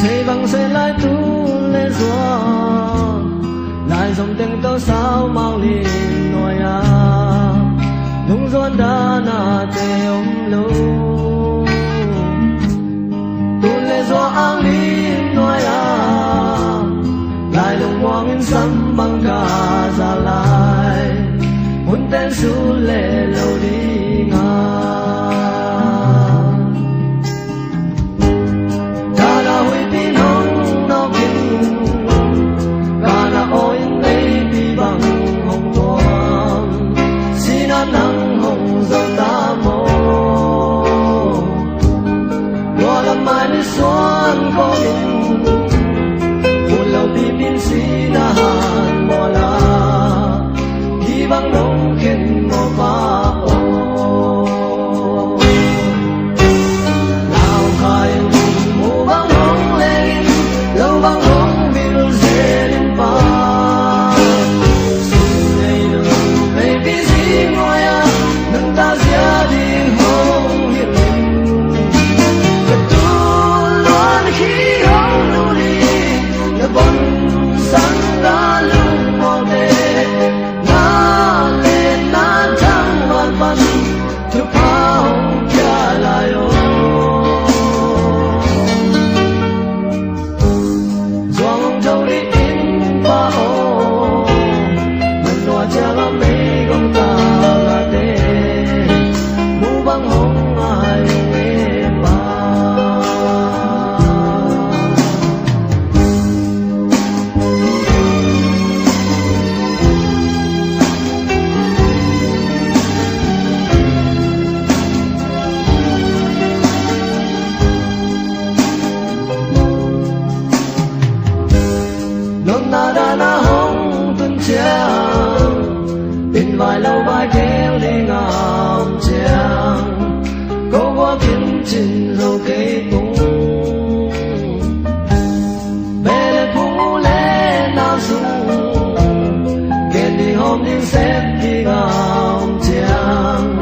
thế bằng sẽ lại tu lên gió lại dòng tiếng tao sao mang liền nồi à đúng doan đã na tê ông lâu tu lên gió ang liền nồi à lại lùng hoang in sắm bằng cả ra lại muốn tên su lệ lâu đi ngà nắng hồng dần ta mô lo làm mai đi xuân có mình một lâu tim in si na hàn mò la khi băng đông khen mò ba ô nào khai mù băng đông lên lâu băng đông vil dễ lên ba bên vai lâu vai kéo đi ngầm tràng câu qua kiến trình rồi cây tung bé để phú lẽ nào dung kể đi hôm đi xếp đi ngầm tràng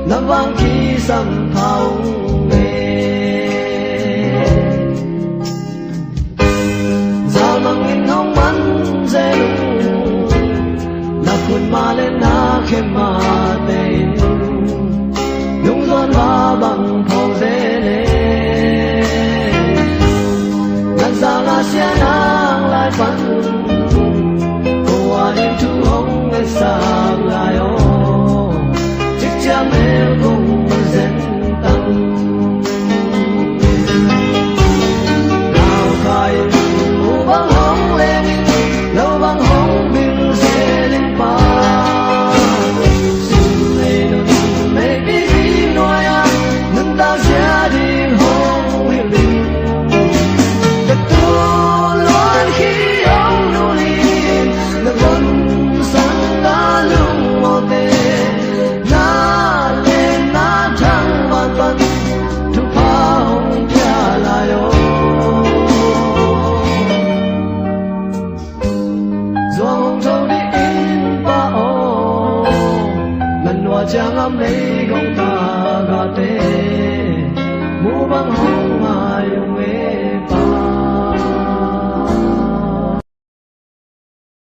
năm vang khi sầm phong nghề giao mang in hông bắn dễ kun ma lên na khem ma tên nhung doan ba bằng phong dễ lệ ngàn sao na xia nang lại phấn cô à đêm thu hồng ngân sang lại ô chiếc cha mẹ cùng dân tăng nào khai mù băng hồng lên lâu băng hồng bình dễ lên ba chẳng âm lấy gông ta gà tê mũ băng hồng